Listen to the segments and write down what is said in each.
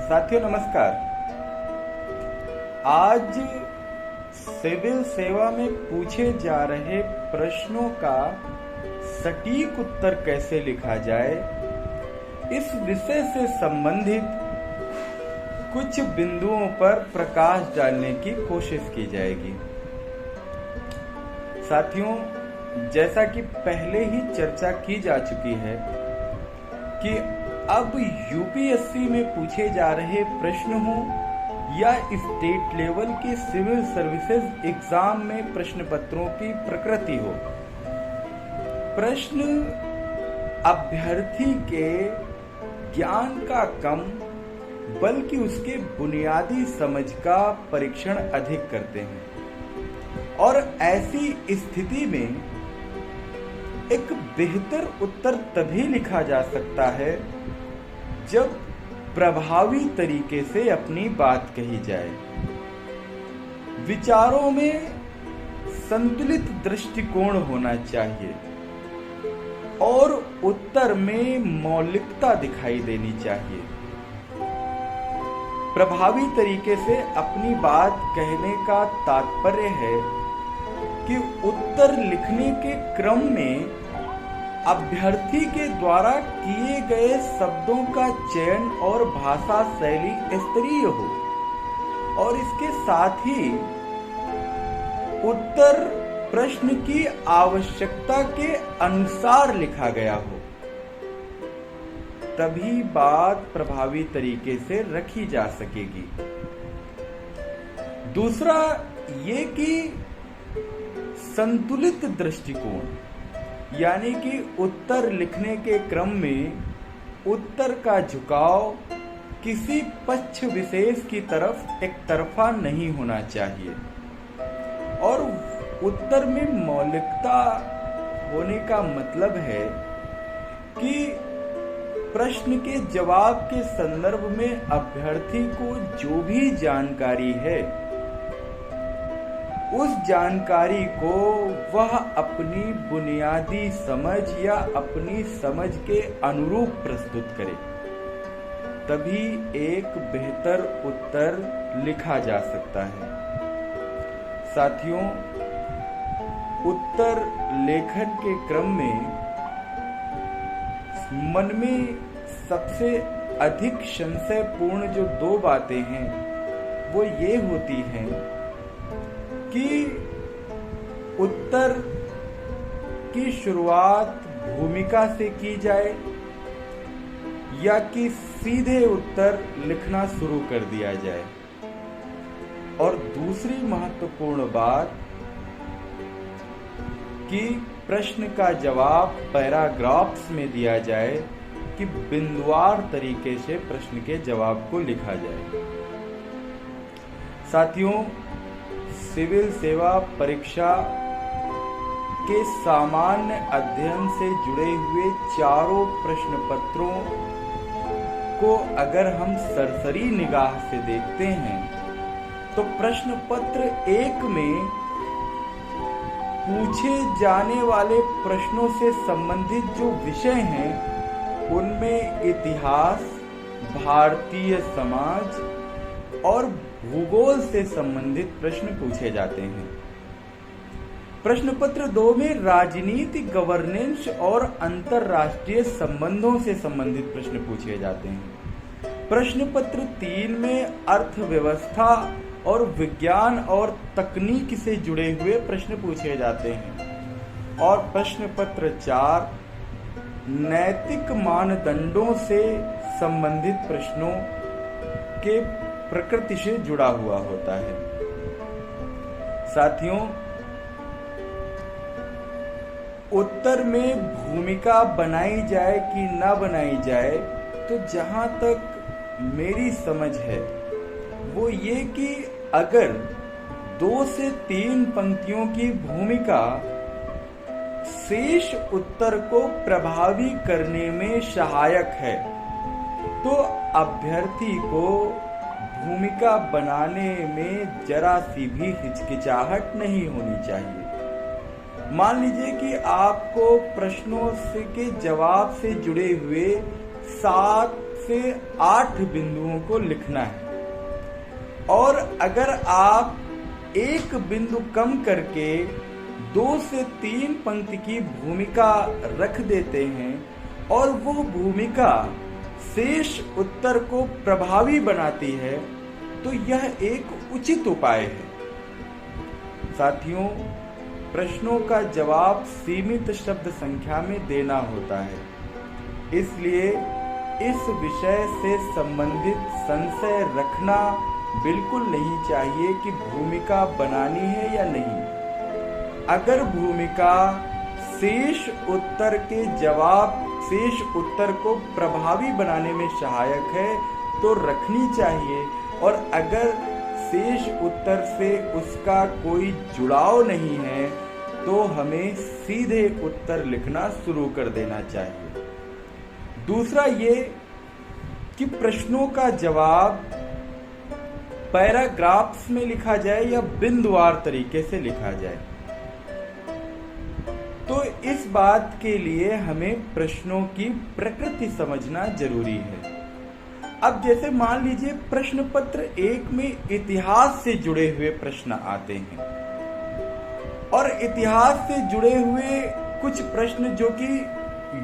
साथियों नमस्कार। आज सिविल सेवा में पूछे जा रहे प्रश्नों का सटीक उत्तर कैसे लिखा जाए, इस विषय से संबंधित कुछ बिंदुओं पर प्रकाश डालने की कोशिश की जाएगी। साथियों, जैसा कि पहले ही चर्चा की जा चुकी है कि अब यूपीएससी में पूछे जा रहे प्रश्न हो या स्टेट लेवल के सिविल सर्विसेज एग्जाम में प्रश्न पत्रों की प्रकृति हो, प्रश्न अभ्यर्थी के ज्ञान का कम बल्कि उसके बुनियादी समझ का परीक्षण अधिक करते हैं। और ऐसी स्थिति में एक बेहतर उत्तर तभी लिखा जा सकता है जब प्रभावी तरीके से अपनी बात कही जाए, विचारों में संतुलित दृष्टिकोण होना चाहिए और उत्तर में मौलिकता दिखाई देनी चाहिए। प्रभावी तरीके से अपनी बात कहने का तात्पर्य है कि उत्तर लिखने के क्रम में अभ्यर्थी के द्वारा किए गए शब्दों का चयन और भाषा शैली स्तरीय हो और इसके साथ ही उत्तर प्रश्न की आवश्यकता के अनुसार लिखा गया हो, तभी बात प्रभावी तरीके से रखी जा सकेगी। दूसरा ये कि संतुलित दृष्टिकोण, यानी कि उत्तर लिखने के क्रम में उत्तर का झुकाव किसी पक्ष विशेष की तरफ एक तरफा नहीं होना चाहिए और उत्तर में मौलिकता होने का मतलब है कि प्रश्न के जवाब के संदर्भ में अभ्यर्थी को जो भी जानकारी है उस जानकारी को वह अपनी बुनियादी समझ या अपनी समझ के अनुरूप प्रस्तुत करे, तभी एक बेहतर उत्तर लिखा जा सकता है। साथियों, उत्तर लेखन के क्रम में मन में सबसे अधिक संशयपूर्ण जो दो बातें हैं वो ये होती हैं कि उत्तर की शुरुआत भूमिका से की जाए या कि सीधे उत्तर लिखना शुरू कर दिया जाए। और दूसरी महत्वपूर्ण बात कि प्रश्न का जवाब पैराग्राफ्स में दिया जाए कि बिंदुवार तरीके से प्रश्न के जवाब को लिखा जाए। साथियों, सिविल सेवा परीक्षा के सामान्य अध्ययन से जुड़े हुए चारों प्रश्न पत्रों को अगर हम सरसरी निगाह से देखते हैं तो प्रश्न पत्र 1 में पूछे जाने वाले प्रश्नों से संबंधित जो विषय हैं उनमें इतिहास, भारतीय समाज और भूगोल से संबंधित प्रश्न पूछे जाते हैं। प्रश्न पत्र 2 में राजनीति, गवर्नेंस और अंतरराष्ट्रीय संबंधों से संबंधित प्रश्न पूछे जाते हैं। प्रश्न पत्र 3 में अर्थव्यवस्था और विज्ञान और तकनीक से जुड़े हुए प्रश्न पूछे जाते हैं। और प्रश्न पत्र 4 नैतिक मानदंडों से संबंधित प्रश्नों के प्रकृति से जुड़ा हुआ होता है। साथियों, उत्तर में भूमिका बनाई जाए कि ना बनाई जाए, तो जहां तक मेरी समझ है वो ये कि अगर 2 से 3 पंक्तियों की भूमिका शेष उत्तर को प्रभावी करने में सहायक है तो अभ्यर्थी को भूमिका बनाने में जरा सी भी हिचकिचाहट नहीं होनी चाहिए। मान लीजिए कि आपको प्रश्नों के जवाब से जुड़े हुए 7 से 8 बिंदुओं को लिखना है। और अगर आप एक बिंदु कम करके 2 से 3 पंक्ति की भूमिका रख देते हैं और वो भूमिका शेष उत्तर को प्रभावी बनाती है, तो यह एक उचित उपाय है। साथियों, प्रश्नों का जवाब सीमित शब्द संख्या में देना होता है, इसलिए इस विषय से संबंधित संशय रखना बिल्कुल नहीं चाहिए कि भूमिका बनानी है या नहीं। अगर भूमिका शेष उत्तर को प्रभावी बनाने में सहायक है तो रखनी चाहिए, और अगर शेष उत्तर से उसका कोई जुड़ाव नहीं है तो हमें सीधे उत्तर लिखना शुरू कर देना चाहिए। दूसरा ये कि प्रश्नों का जवाब पैराग्राफ्स में लिखा जाए या बिंदुवार तरीके से लिखा जाए। तो इस बात के लिए हमें प्रश्नों की प्रकृति समझना जरूरी है। अब जैसे मान लीजिए प्रश्न पत्र 1 में इतिहास से जुड़े हुए प्रश्न आते हैं, और इतिहास से जुड़े हुए कुछ प्रश्न जो कि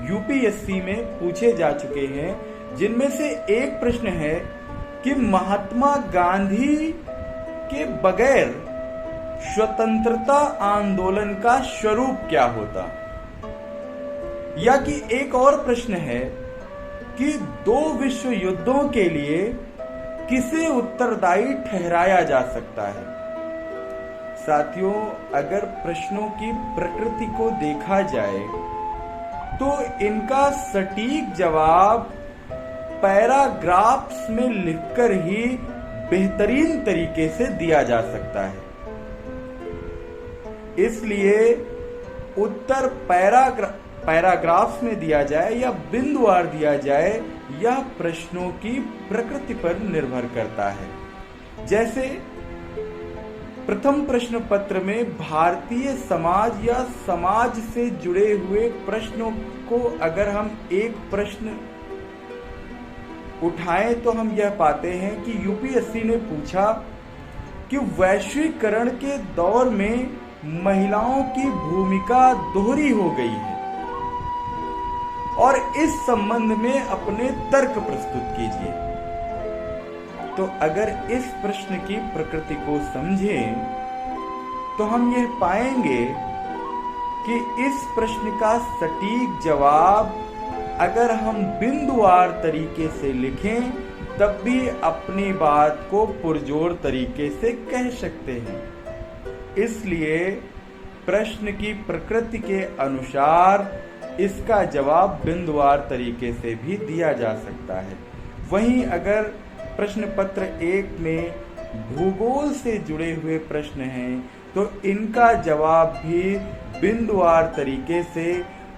यूपीएससी में पूछे जा चुके हैं, जिनमें से एक प्रश्न है कि महात्मा गांधी के बगैर स्वतंत्रता आंदोलन का स्वरूप क्या होता, या कि एक और प्रश्न है कि 2 विश्व युद्धों के लिए किसे उत्तरदायी ठहराया जा सकता है। साथियों, अगर प्रश्नों की प्रकृति को देखा जाए तो इनका सटीक जवाब पैराग्राफ्स में लिखकर ही बेहतरीन तरीके से दिया जा सकता है। इसलिए उत्तर पैराग्राफ्स में दिया जाए या बिंदुवार दिया जाए, यह प्रश्नों की प्रकृति पर निर्भर करता है। जैसे प्रथम प्रश्न पत्र में भारतीय समाज या समाज से जुड़े हुए प्रश्नों को अगर हम एक प्रश्न उठाएं तो हम यह पाते हैं कि यूपीएससी ने पूछा कि वैश्वीकरण के दौर में महिलाओं की भूमिका दोहरी हो गई है, और इस संबंध में अपने तर्क प्रस्तुत कीजिए। तो अगर इस प्रश्न की प्रकृति को समझें तो हम यह पाएंगे कि इस प्रश्न का सटीक जवाब अगर हम बिंदुवार तरीके से लिखें तब भी अपनी बात को पुरजोर तरीके से कह सकते हैं। इसलिए प्रश्न की प्रकृति के अनुसार इसका जवाब बिंदुवार तरीके से भी दिया जा सकता है। वहीं अगर प्रश्न पत्र 1 में भूगोल से जुड़े हुए प्रश्न हैं तो इनका जवाब भी बिंदुवार तरीके से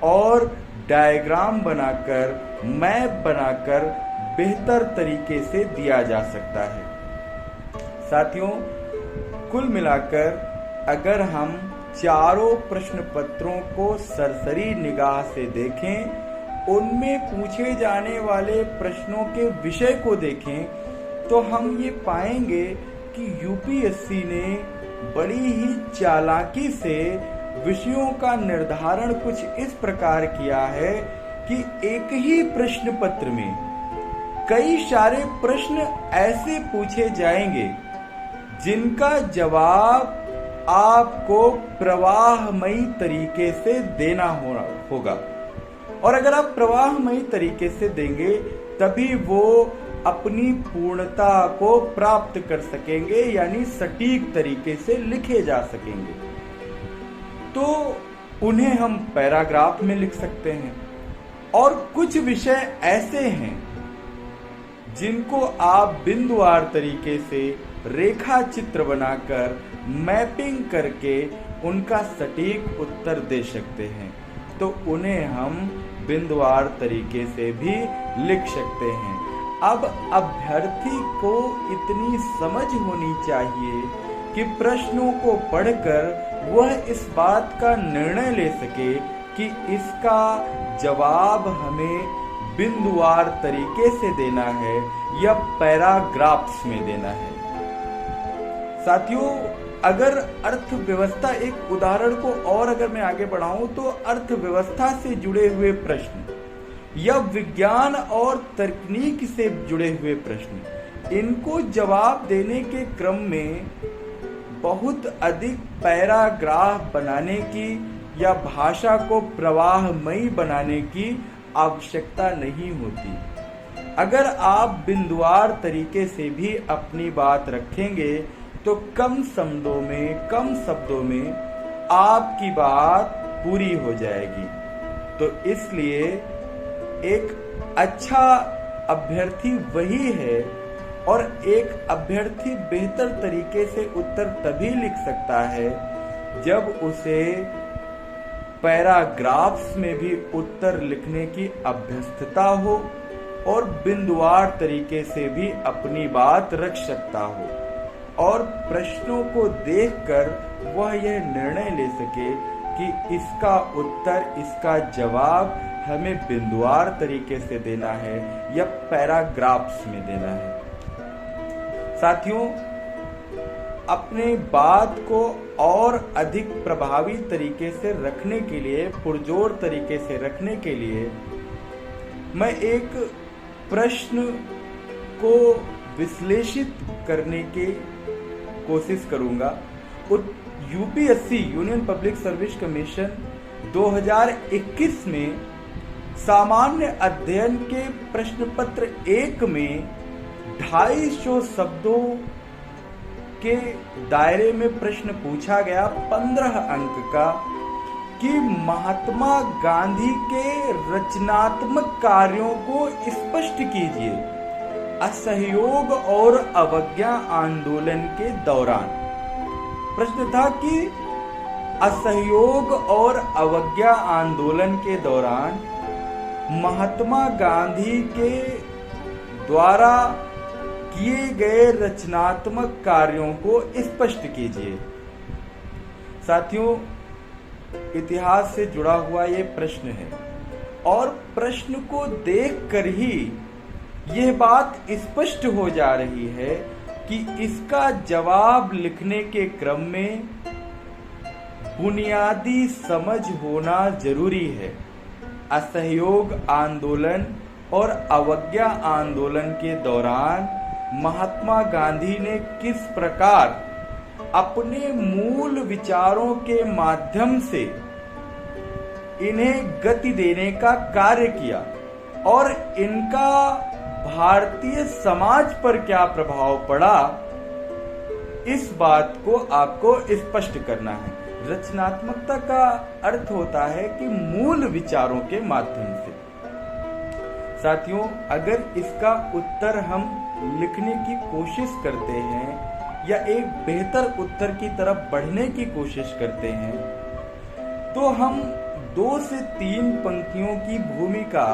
और डायग्राम बनाकर, मैप बनाकर बेहतर तरीके से दिया जा सकता है। साथियों, कुल मिलाकर अगर हम चारों प्रश्न पत्रों को सरसरी निगाह से देखें, उनमें पूछे जाने वाले प्रश्नों के विषय को देखें, तो हम ये पाएंगे कि यूपीएससी ने बड़ी ही चालाकी से विषयों का निर्धारण कुछ इस प्रकार किया है कि एक ही प्रश्न पत्र में कई सारे प्रश्न ऐसे पूछे जाएंगे जिनका जवाब आपको प्रवाहमयी तरीके से देना होगा, और अगर आप प्रवाहमयी तरीके से देंगे तभी वो अपनी पूर्णता को प्राप्त कर सकेंगे, यानी सटीक तरीके से लिखे जा सकेंगे। तो उन्हें हम पैराग्राफ में लिख सकते हैं, और कुछ विषय ऐसे हैं जिनको आप बिंदुवार तरीके से रेखा चित्र बनाकर मैपिंग करके उनका सटीक उत्तर दे सकते हैं, तो उन्हें हम बिंदुवार तरीके से भी लिख सकते हैं। अब अभ्यर्थी को इतनी समझ होनी चाहिए कि प्रश्नों को पढ़कर वह इस बात का निर्णय ले सके कि इसका जवाब हमें बिंदुवार तरीके से देना है या पैराग्राफ्स में देना है। साथियों, अगर अर्थव्यवस्था, एक उदाहरण को और अगर मैं आगे बढ़ाऊं तो अर्थव्यवस्था से जुड़े हुए प्रश्न या विज्ञान और तकनीक से जुड़े हुए प्रश्न, इनको जवाब देने के क्रम में बहुत अधिक पैराग्राफ बनाने की या भाषा को प्रवाहमयी बनाने की आवश्यकता नहीं होती। अगर आप बिंदुवार तरीके से भी अपनी बात रखेंगे तो कम शब्दों में आपकी बात पूरी हो जाएगी। तो इसलिए एक अच्छा अभ्यर्थी वही है, और एक अभ्यर्थी बेहतर तरीके से उत्तर तभी लिख सकता है जब उसे पैराग्राफ्स में भी उत्तर लिखने की अभ्यस्तता हो और बिंदुवार तरीके से भी अपनी बात रख सकता हो, और प्रश्नों को देखकर वह यह निर्णय ले सके कि इसका उत्तर, इसका जवाब हमें बिंदुवार तरीके से देना है या पैराग्राफ्स में देना है। साथियों, अपने बात को और अधिक प्रभावी तरीके से रखने के लिए, पुरजोर तरीके से रखने के लिए मैं एक प्रश्न को विश्लेषित करने की कोशिश करूंगा। UPSC, union public service commission 2021 में सामान्य अध्ययन के प्रश्न पत्र 1 में 250 शब्दों के दायरे में प्रश्न पूछा गया 15 अंक का कि महात्मा गांधी के रचनात्मक कार्यों को स्पष्ट कीजिए असहयोग और अवज्ञा आंदोलन के दौरान। प्रश्न था कि असहयोग और अवज्ञा आंदोलन के दौरान महात्मा गांधी के द्वारा किए गए रचनात्मक कार्यों को स्पष्ट कीजिए। साथियों, इतिहास से जुड़ा हुआ ये प्रश्न है, और प्रश्न को देखकर ही यह बात स्पष्ट हो जा रही है कि इसका जवाब लिखने के क्रम में बुनियादी समझ होना जरूरी है। असहयोग आंदोलन और अवज्ञा आंदोलन के दौरान महात्मा गांधी ने किस प्रकार अपने मूल विचारों के माध्यम से इन्हें गति देने का कार्य किया, और इनका भारतीय समाज पर क्या प्रभाव पड़ा, इस बात को आपको स्पष्ट करना है। रचनात्मकता का अर्थ होता है कि मूल विचारों के माध्यम से। साथियों, अगर इसका उत्तर हम लिखने की कोशिश करते हैं या एक बेहतर उत्तर की तरफ बढ़ने की कोशिश करते हैं, तो हम 2 से 3 पंक्तियों की भूमिका,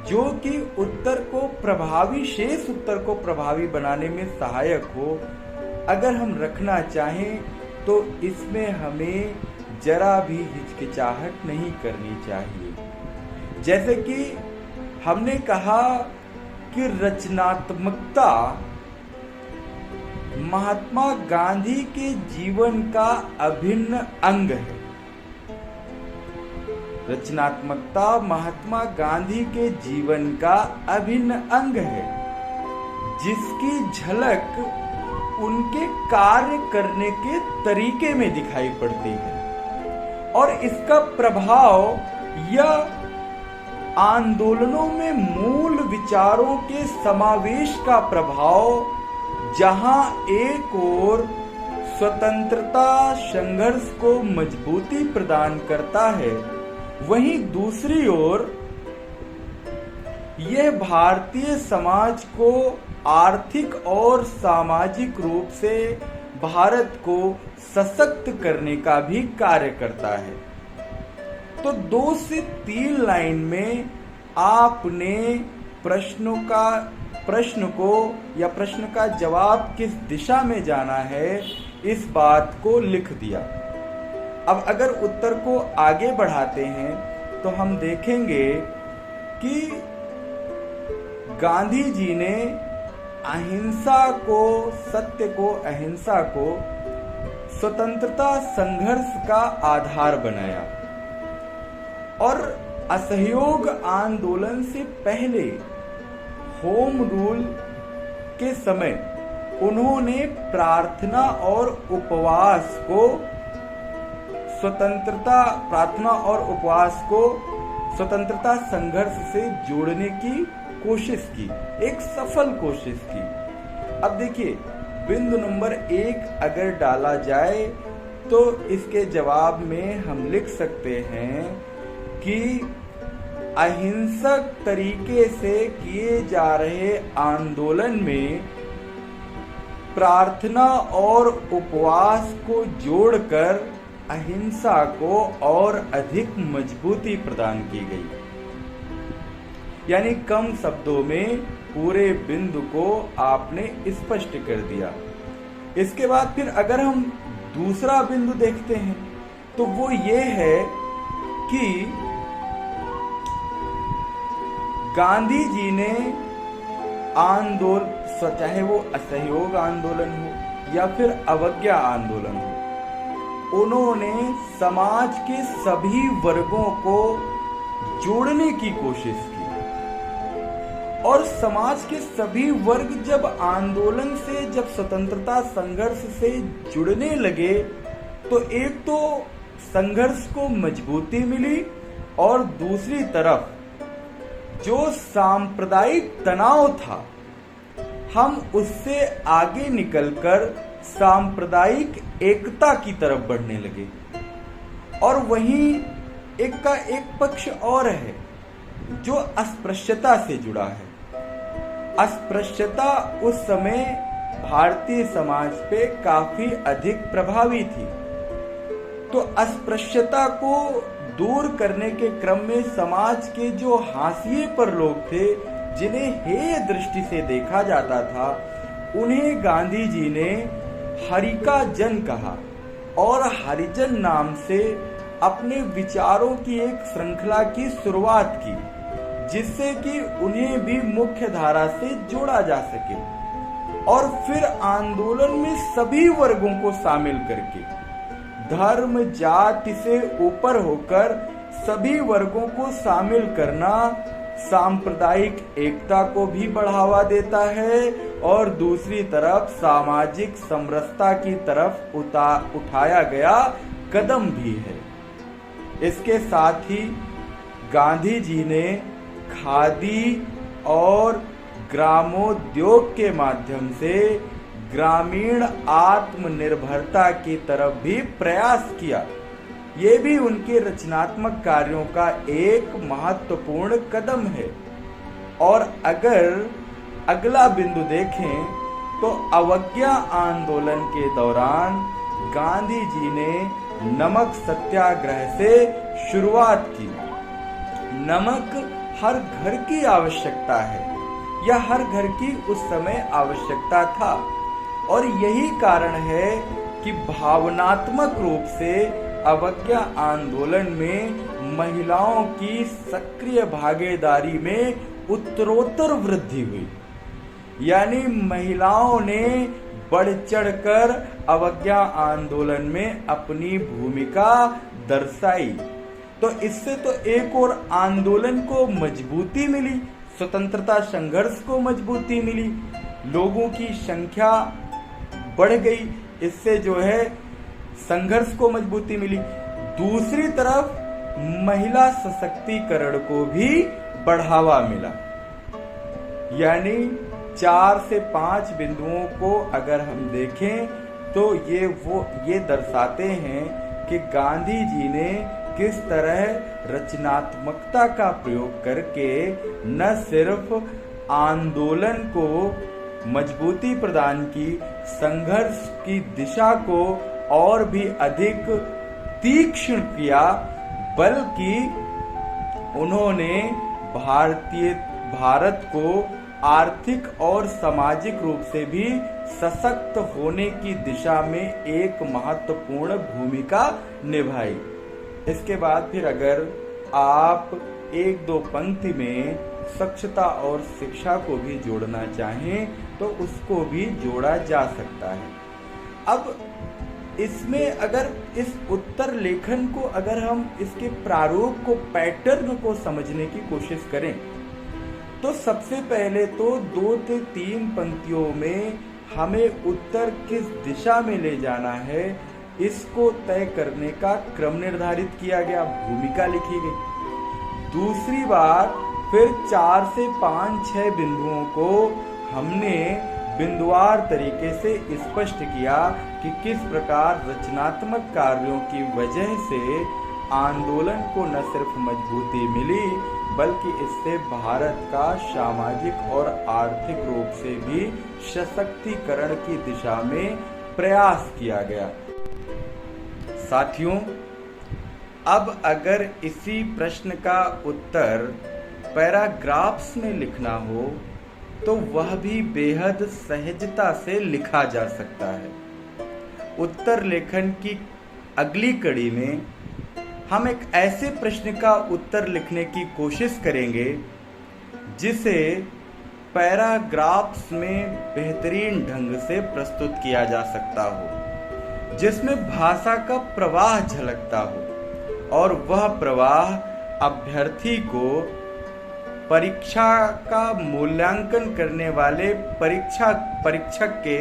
जो कि उत्तर को प्रभावी, शेष उत्तर को प्रभावी बनाने में सहायक हो, अगर हम रखना चाहें तो इसमें हमें जरा भी हिचकिचाहट नहीं करनी चाहिए। जैसे कि हमने कहा कि रचनात्मकता महात्मा गांधी के जीवन का अभिन्न अंग है। रचनात्मकता महात्मा गांधी के जीवन का अभिन्न अंग है, जिसकी झलक उनके कार्य करने के तरीके में दिखाई पड़ती है, और इसका प्रभाव या आंदोलनों में मूल विचारों के समावेश का प्रभाव, जहां एक ओर स्वतंत्रता संघर्ष को मजबूती प्रदान करता है, वहीं दूसरी ओर यह भारतीय समाज को आर्थिक और सामाजिक रूप से भारत को सशक्त करने का भी कार्य करता है। तो 2 से 3 लाइन में आपने प्रश्न को या प्रश्न का जवाब किस दिशा में जाना है, इस बात को लिख दिया। अब अगर उत्तर को आगे बढ़ाते हैं तो हम देखेंगे कि गांधी जी ने अहिंसा को, सत्य को, अहिंसा को स्वतंत्रता संघर्ष का आधार बनाया और असहयोग आंदोलन से पहले होम रूल के समय उन्होंने प्रार्थना और उपवास को स्वतंत्रता संघर्ष से जोड़ने की कोशिश की, एक सफल कोशिश की। अब देखिए, बिंदु नंबर 1 अगर डाला जाए तो इसके जवाब में हम लिख सकते हैं कि अहिंसक तरीके से किए जा रहे आंदोलन में प्रार्थना और उपवास को जोड़कर अहिंसा को और अधिक मजबूती प्रदान की गई। यानी कम शब्दों में पूरे बिंदु को आपने स्पष्ट कर दिया। इसके बाद फिर अगर हम दूसरा बिंदु देखते हैं तो वो ये है कि गांधी जी ने आंदोलन, चाहे वो असहयोग आंदोलन हो या फिर अवज्ञा आंदोलन हो, उन्होंने समाज के सभी वर्गों को जोड़ने की कोशिश की। और समाज के सभी वर्ग जब आंदोलन से, जब स्वतंत्रता संघर्ष से जुड़ने लगे तो एक तो संघर्ष को मजबूती मिली और दूसरी तरफ जो सांप्रदायिक तनाव था, हम उससे आगे निकलकर सांप्रदायिक एकता की तरफ बढ़ने लगे। और वहीं एक का एक पक्ष और है जो अस्पृश्यता से जुड़ा है। अस्पृश्यता उस समय भारतीय समाज पे काफी अधिक प्रभावी थी। तो अस्पृश्यता को दूर करने के क्रम में समाज के जो हाशिए पर लोग थे, जिन्हें हेय दृष्टि से देखा जाता था, उन्हें गांधी जी ने हरिका जन कहा और हरिजन नाम से अपने विचारों की एक श्रृंखला की शुरुआत की, जिससे कि उन्हें भी मुख्य धारा से जोड़ा जा सके। और फिर आंदोलन में सभी वर्गों को शामिल करके, धर्म जाति से ऊपर होकर सभी वर्गों को शामिल करना सांप्रदायिक एकता को भी बढ़ावा देता है और दूसरी तरफ सामाजिक समरसता की तरफ उठाया गया कदम भी है। इसके साथ ही गांधी जी ने खादी और ग्रामोद्योग के माध्यम से ग्रामीण आत्मनिर्भरता की तरफ भी प्रयास किया। ये भी उनके रचनात्मक कार्यों का एक महत्वपूर्ण कदम है। और अगर अगला बिंदु देखें तो अवज्ञा आंदोलन के दौरान गांधी जी ने नमक सत्याग्रह से शुरुआत की। नमक हर घर की आवश्यकता है या हर घर की उस समय आवश्यकता था और यही कारण है कि भावनात्मक रूप से अवज्ञा आंदोलन में महिलाओं की सक्रिय भागीदारी में उत्तरोत्तर वृद्धि हुई। यानी महिलाओं ने बढ़ चढ़कर अवज्ञा आंदोलन में अपनी भूमिका दर्शाई। तो इससे तो एक और आंदोलन को मजबूती मिली, स्वतंत्रता संघर्ष को मजबूती मिली, लोगों की संख्या बढ़ गई, इससे जो है संघर्ष को मजबूती मिली। दूसरी तरफ महिला सशक्तिकरण को भी बढ़ावा मिला। यानी 4 से 5 बिंदुओं को अगर हम देखें तो ये दर्शाते हैं कि गांधी जी ने किस तरह रचनात्मकता का प्रयोग करके न सिर्फ आंदोलन को मजबूती प्रदान की, संघर्ष की दिशा को और भी अधिक तीक्ष्ण किया, बल्कि उन्होंने भारत को आर्थिक और सामाजिक रूप से भी सशक्त होने की दिशा में एक महत्वपूर्ण भूमिका निभाई। इसके बाद फिर अगर आप 1-2 पंक्ति में स्वच्छता और शिक्षा को भी जोड़ना चाहें तो उसको भी जोड़ा जा सकता है। अब इसमें अगर इस उत्तर लेखन को अगर हम इसके प्रारूप को, पैटर्न को समझने की कोशिश करें तो सबसे पहले तो 2 से 3 पंक्तियों में हमें उत्तर किस दिशा में ले जाना है इसको तय करने का क्रम निर्धारित किया गया, भूमिका लिखी गई। दूसरी बात, फिर 4 से 5-6 बिंदुओं को हमने बिंदुवार तरीके से स्पष्ट किया कि किस प्रकार रचनात्मक कार्यों की वजह से आंदोलन को न सिर्फ मजबूती मिली बल्कि इससे भारत का सामाजिक और आर्थिक रूप से भी सशक्तिकरण की दिशा में प्रयास किया गया। साथियों, अब अगर इसी प्रश्न का उत्तर पैराग्राफ्स में लिखना हो तो वह भी बेहद सहजता से लिखा जा सकता है। उत्तर लेखन की अगली कड़ी में हम एक ऐसे प्रश्न का उत्तर लिखने की कोशिश करेंगे जिसे पैराग्राफ्स में बेहतरीन ढंग से प्रस्तुत किया जा सकता हो, जिसमें भाषा का प्रवाह झलकता हो और वह प्रवाह अभ्यर्थी को परीक्षा का मूल्यांकन करने वाले परीक्षक के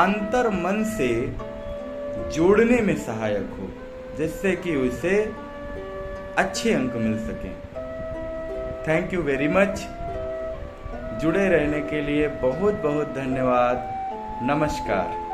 अंतर्मन से जोड़ने में सहायक हो, जिससे कि उसे अच्छे अंक मिल सकें। Thank you very much. जुड़े रहने के लिए बहुत बहुत धन्यवाद। नमस्कार।